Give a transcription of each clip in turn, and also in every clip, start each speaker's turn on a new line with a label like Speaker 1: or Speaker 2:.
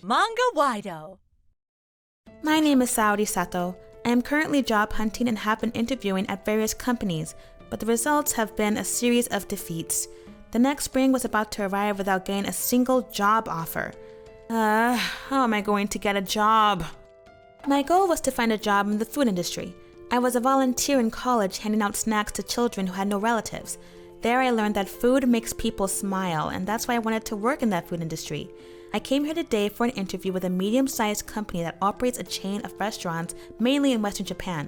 Speaker 1: Manga-Waido.
Speaker 2: My name is Saori Sato. I am currently job hunting and have been interviewing at various companies, but the results have been a series of defeats. The next spring was about to arrive without getting a single job offer. How am I going to get a job? My goal was to find a job in the food industry. I was a volunteer in college handing out snacks to children who had no relatives. There I learned that food makes people smile, and that's why I wanted to work in that food industry. I came here today for an interview with a medium-sized company that operates a chain of restaurants mainly in Western Japan.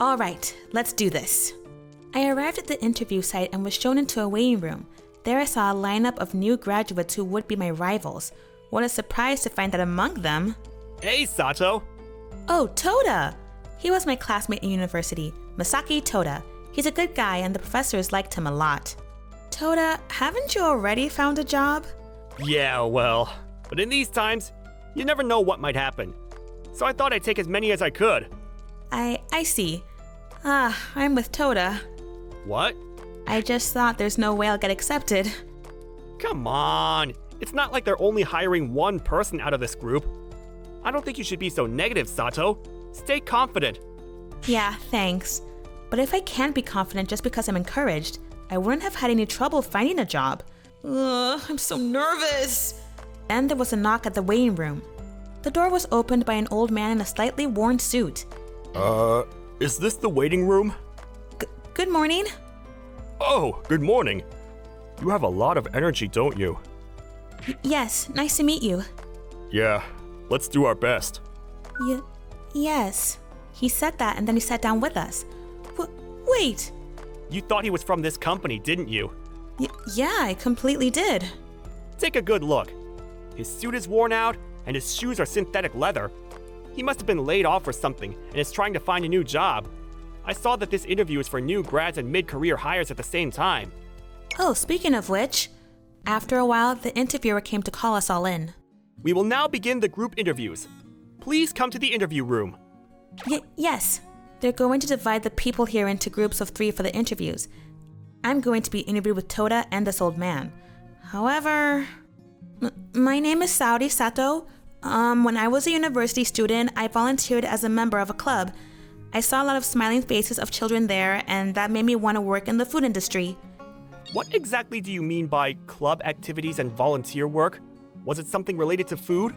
Speaker 2: All right, let's do this. I arrived at the interview site and was shown into a waiting room. There I saw a lineup of new graduates who would be my rivals. What a surprise to find that among them...
Speaker 3: Hey, Sato!
Speaker 2: Oh, Toda! He was my classmate in university, Masaki Toda. He's a good guy and the professors liked him a lot. Toda, haven't you already found a job?
Speaker 3: Yeah, well, but in these times, you never know what might happen. So I thought I'd take as many as I could.
Speaker 2: I see. I'm with Toda.
Speaker 3: What?
Speaker 2: I just thought there's no way I'll get accepted.
Speaker 3: Come on! It's not like they're only hiring one person out of this group. I don't think you should be so negative, Sato. Stay confident.
Speaker 2: Yeah, thanks. But if I can't be confident just because I'm encouraged, I wouldn't have had any trouble finding a job. I'm so nervous. Then there was a knock at the waiting room. The door was opened by an old man in a slightly worn suit.
Speaker 3: Is this the waiting room?
Speaker 2: Good morning.
Speaker 3: Oh, good morning. You have a lot of energy, don't you?
Speaker 2: Yes, nice to meet you.
Speaker 3: Yeah, let's do our best.
Speaker 2: Yes. He said that and then he sat down with us. Wait.
Speaker 3: You thought he was from this company, didn't you?
Speaker 2: Yeah, I completely did.
Speaker 3: Take a good look. His suit is worn out and his shoes are synthetic leather. He must have been laid off or something and is trying to find a new job. I saw that this interview is for new grads and mid-career hires at the same time.
Speaker 2: Oh, speaking of which, after a while, the interviewer came to call us all in.
Speaker 3: We will now begin the group interviews. Please come to the interview room.
Speaker 2: Yes. They're going to divide the people here into groups of 3 for the interviews. I'm going to be interviewed with Toda and this old man. However, my name is Saori Sato. When I was a university student, I volunteered as a member of a club. I saw a lot of smiling faces of children there, and that made me want to work in the food industry.
Speaker 3: What exactly do you mean by club activities and volunteer work? Was it something related to food?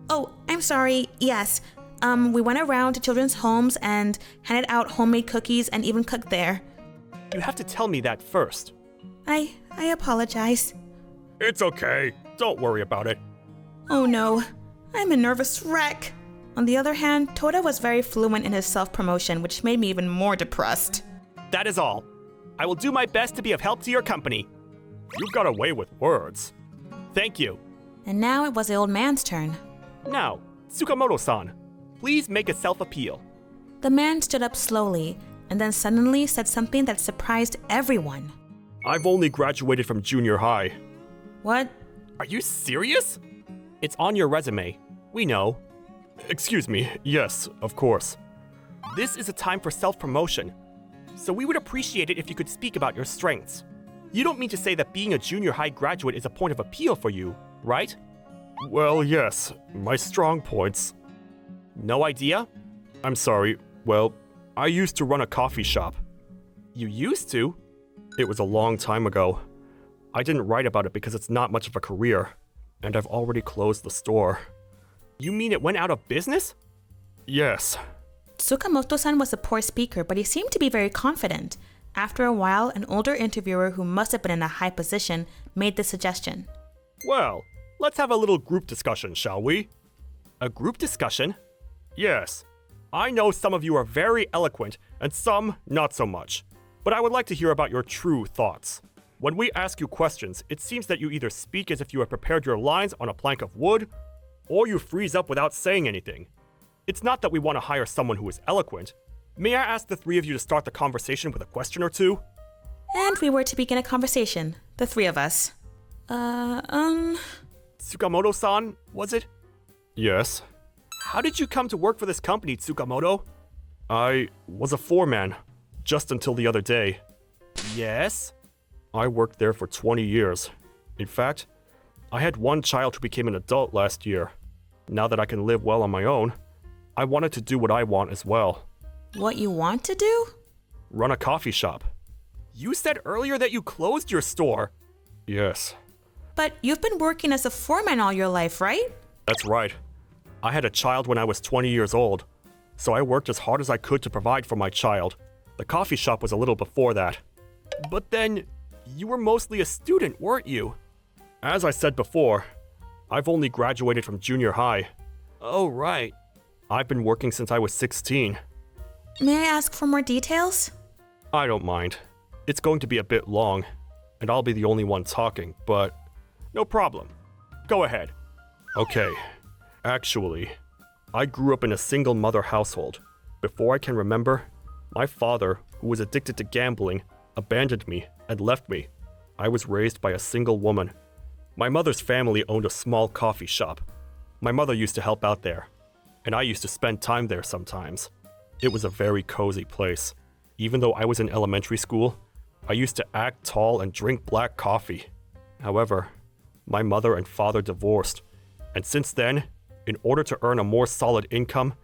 Speaker 2: Oh, I'm sorry. Yes. We went around to children's homes and handed out homemade cookies and even cooked there.
Speaker 3: You have to tell me that first.
Speaker 2: I apologize.
Speaker 3: It's okay. Don't worry about it.
Speaker 2: Oh no, I'm a nervous wreck. On the other hand, Toda was very fluent in his self-promotion, which made me even more depressed.
Speaker 3: That is all. I will do my best to be of help to your company. You got away with words. Thank you.
Speaker 2: And now it was the old man's turn.
Speaker 3: Now, Tsukamoto-san, please make a self-appeal.
Speaker 2: The man stood up slowly, and then suddenly said something that surprised everyone.
Speaker 3: I've only graduated from junior high.
Speaker 2: What?
Speaker 3: Are you serious? It's on your resume. We know. Excuse me. Yes, of course. This is a time for self-promotion, so we would appreciate it if you could speak about your strengths. You don't mean to say that being a junior high graduate is a point of appeal for you, right? Well, yes. My strong points. No idea? I'm sorry. Well, I used to run a coffee shop. You used to? It was a long time ago. I didn't write about it because it's not much of a career, and I've already closed the store. You mean it went out of business? Yes.
Speaker 2: Tsukamoto-san was a poor speaker, but he seemed to be very confident. After a while, an older interviewer who must have been in a high position made this suggestion.
Speaker 3: Well, let's have a little group discussion, shall we? A group discussion? Yes. I know some of you are very eloquent, and some not so much. But I would like to hear about your true thoughts. When we ask you questions, it seems that you either speak as if you have prepared your lines on a plank of wood, or you freeze up without saying anything. It's not that we want to hire someone who is eloquent. May I ask the 3 of you to start the conversation with a question or two?
Speaker 2: And we were to begin a conversation, the 3 of us.
Speaker 3: Tsukamoto-san, was it? Yes. How did you come to work for this company, Tsukamoto? I was a foreman, just until the other day. Yes? I worked there for 20 years. In fact, I had one child who became an adult last year. Now that I can live well on my own, I wanted to do what I want as well.
Speaker 2: What you want to do?
Speaker 3: Run a coffee shop. You said earlier that you closed your store. Yes.
Speaker 2: But you've been working as a foreman all your life, right?
Speaker 3: That's right. I had a child when I was 20 years old, so I worked as hard as I could to provide for my child. The coffee shop was a little before that. But then, you were mostly a student, weren't you? As I said before, I've only graduated from junior high. Oh, right. I've been working since I was 16.
Speaker 2: May I ask for more details?
Speaker 3: I don't mind. It's going to be a bit long, and I'll be the only one talking, but no problem. Go ahead. Okay. Actually, I grew up in a single mother household. Before I can remember, my father, who was addicted to gambling, abandoned me and left me. I was raised by a single woman. My mother's family owned a small coffee shop. My mother used to help out there, and I used to spend time there sometimes. It was a very cozy place. Even though I was in elementary school, I used to act tall and drink black coffee. However, my mother and father divorced, and since then, in order to earn a more solid income,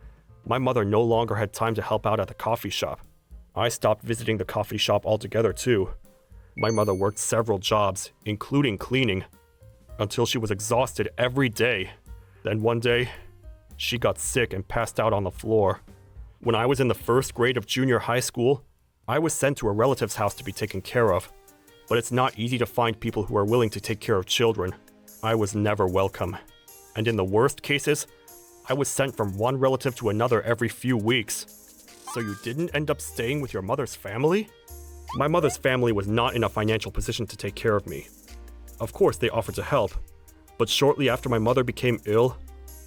Speaker 3: my mother no longer had time to help out at the coffee shop. I stopped visiting the coffee shop altogether too. My mother worked several jobs, including cleaning, until she was exhausted every day. Then one day, she got sick and passed out on the floor. When I was in the first grade of junior high school, I was sent to a relative's house to be taken care of. But it's not easy to find people who are willing to take care of children. I was never welcome. And in the worst cases, I was sent from one relative to another every few weeks. So you didn't end up staying with your mother's family? My mother's family was not in a financial position to take care of me. Of course, they offered to help. But shortly after my mother became ill,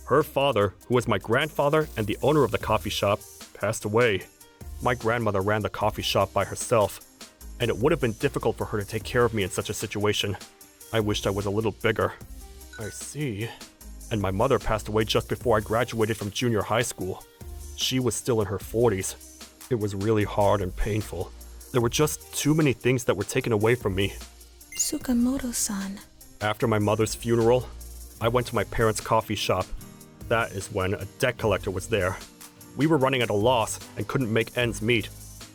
Speaker 3: her father, who was my grandfather and the owner of the coffee shop, passed away. My grandmother ran the coffee shop by herself, and it would have been difficult for her to take care of me in such a situation. I wished I was a little bigger. I see. And my mother passed away just before I graduated from junior high school. She was still in her 40s. It was really hard and painful. There were just too many things that were taken away from me.
Speaker 2: Tsukamoto-san.
Speaker 3: After my mother's funeral, I went to my parents' coffee shop. That is when a debt collector was there. We were running at a loss and couldn't make ends meet,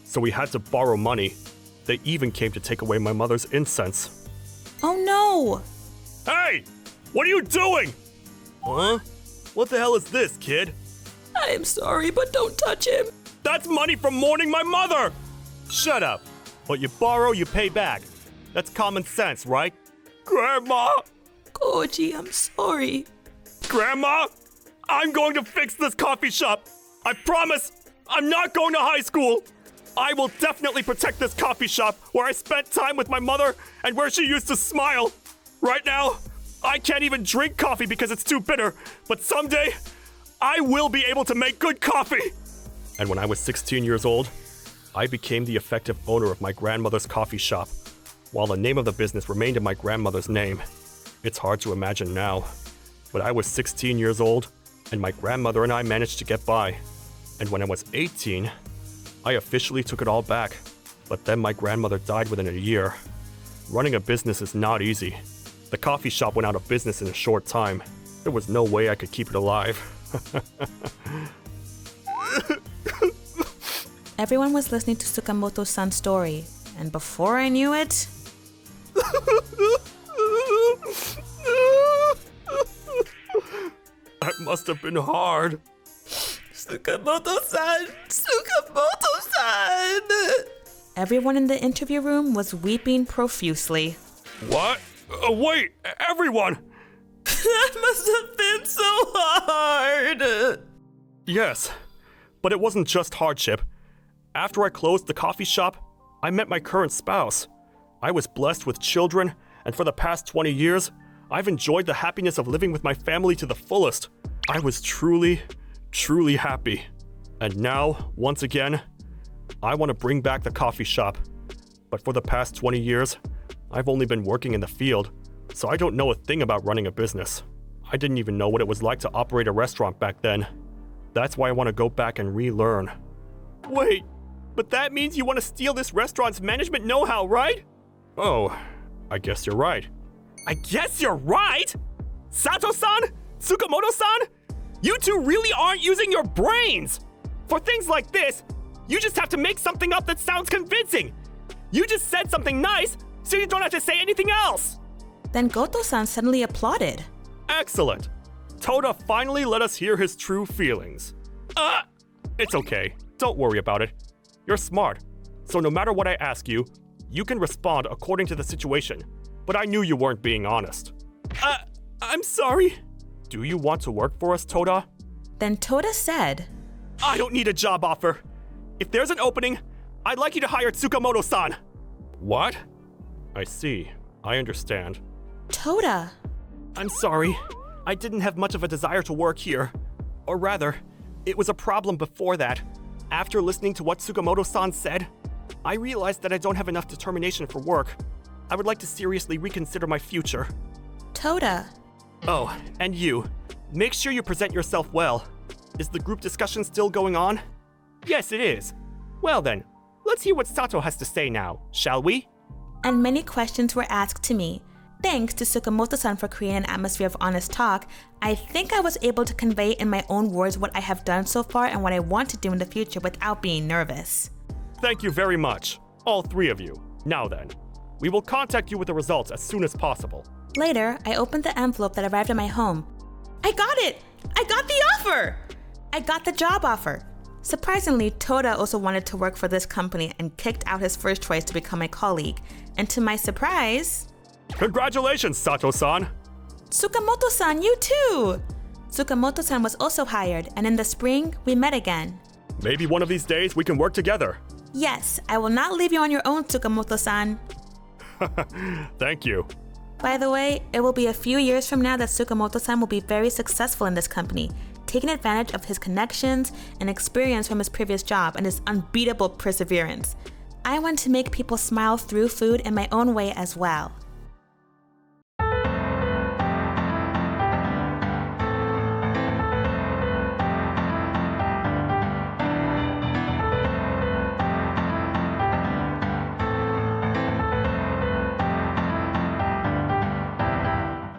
Speaker 3: so we had to borrow money. They even came to take away my mother's incense.
Speaker 2: Oh no!
Speaker 3: Hey! What are you doing? Huh? What the hell is this, kid?
Speaker 2: I am sorry, but don't touch him.
Speaker 3: That's money from mourning my mother! Shut up. What you borrow, you pay back. That's common sense, right? Grandma!
Speaker 2: Koji, I'm sorry.
Speaker 3: Grandma! I'm going to fix this coffee shop! I promise! I'm not going to high school! I will definitely protect this coffee shop where I spent time with my mother and where she used to smile. Right now, I can't even drink coffee because it's too bitter, but someday, I will be able to make good coffee! And when I was 16 years old, I became the effective owner of my grandmother's coffee shop, while the name of the business remained in my grandmother's name. It's hard to imagine now, but I was 16 years old, and my grandmother and I managed to get by. And when I was 18, I officially took it all back. But then my grandmother died within a year. Running a business is not easy. The coffee shop went out of business in a short time. There was no way I could keep it alive.
Speaker 2: Everyone was listening to Tsukamoto-san's story, and before I knew it...
Speaker 3: That must have been hard.
Speaker 2: Tsukamoto-san! Tsukamoto-san! Everyone in the interview room was weeping profusely.
Speaker 3: What? Wait, everyone!
Speaker 2: That must have been so hard!
Speaker 3: Yes, but it wasn't just hardship. After I closed the coffee shop, I met my current spouse. I was blessed with children, and for the past 20 years, I've enjoyed the happiness of living with my family to the fullest. I was truly happy. And now, once again, I want to bring back the coffee shop. But for the past 20 years, I've only been working in the field, so I don't know a thing about running a business. I didn't even know what it was like to operate a restaurant back then. That's why I want to go back and relearn. Wait, but that means you want to steal this restaurant's management know-how, right? Oh, I guess you're right. I guess you're right? Sato-san? Tsukamoto-san? You two really aren't using your brains! For things like this, you just have to make something up that sounds convincing! You just said something nice, so you don't have to say anything else!
Speaker 2: Then Goto-san suddenly applauded.
Speaker 3: Excellent. Toda finally let us hear his true feelings. It's okay. Don't worry about it. You're smart, so no matter what I ask you, you can respond according to the situation. But I knew you weren't being honest. I'm sorry. Do you want to work for us, Toda?
Speaker 2: Then Toda said,
Speaker 3: I don't need a job offer. If there's an opening, I'd like you to hire Tsukamoto-san. What? I see. I understand.
Speaker 2: Toda.
Speaker 3: I'm sorry. I didn't have much of a desire to work here. Or rather, it was a problem before that. After listening to what Tsukamoto-san said, I realized that I don't have enough determination for work. I would like to seriously reconsider my future.
Speaker 2: Toda.
Speaker 3: Oh, and you. Make sure you present yourself well. Is the group discussion still going on? Yes, it is. Well then, let's hear what Sato has to say now, shall we?
Speaker 2: And many questions were asked to me. Thanks to Tsukamoto-san for creating an atmosphere of honest talk, I think I was able to convey in my own words what I have done so far and what I want to do in the future without being nervous.
Speaker 3: Thank you very much, all three of you. Now then, we will contact you with the results as soon as possible.
Speaker 2: Later, I opened the envelope that arrived at my home. I got it! I got the offer! I got the job offer. Surprisingly, Toda also wanted to work for this company and kicked out his first choice to become my colleague. And to my surprise...
Speaker 3: Congratulations, Sato-san!
Speaker 2: Tsukamoto-san, you too! Tsukamoto-san was also hired, and in the spring, we met again.
Speaker 3: Maybe one of these days we can work together.
Speaker 2: Yes, I will not leave you on your own, Tsukamoto-san.
Speaker 3: Thank you.
Speaker 2: By the way, it will be a few years from now that Tsukamoto-san will be very successful in this company, taking advantage of his connections and experience from his previous job and his unbeatable perseverance. I want to make people smile through food in my own way as well.